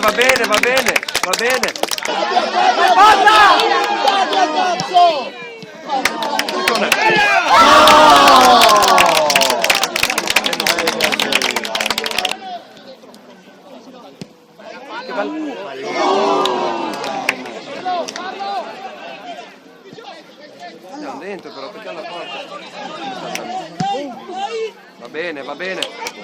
va bene, va bene, va bene. Andiamo dentro però, perché alla porta. Va bene, va bene.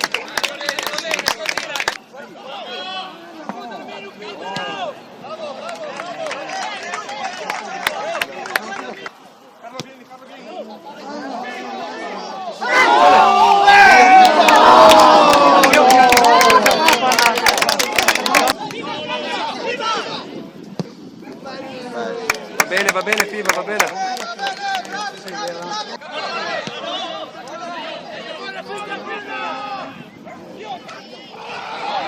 Va bene, Piva, va bene.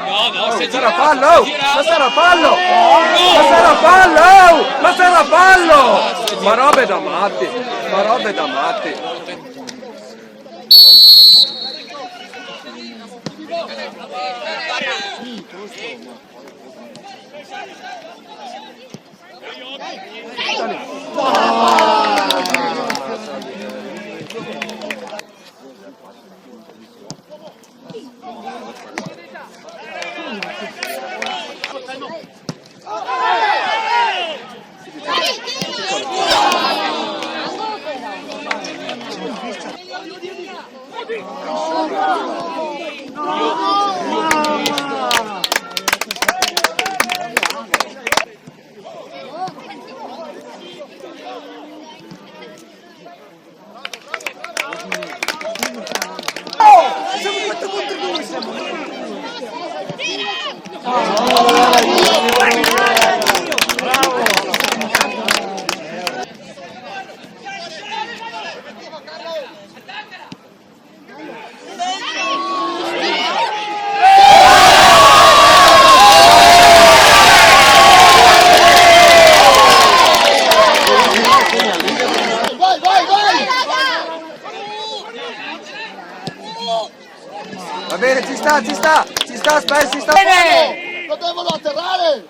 No, sarà fallo! Ma sarà fallo! Ma sarà fallo! Ma sarà fallo! Ma robe da matti! Ma robe da matti! Va bene, ci sta, aspetta, ci sta. Lo devono atterrare!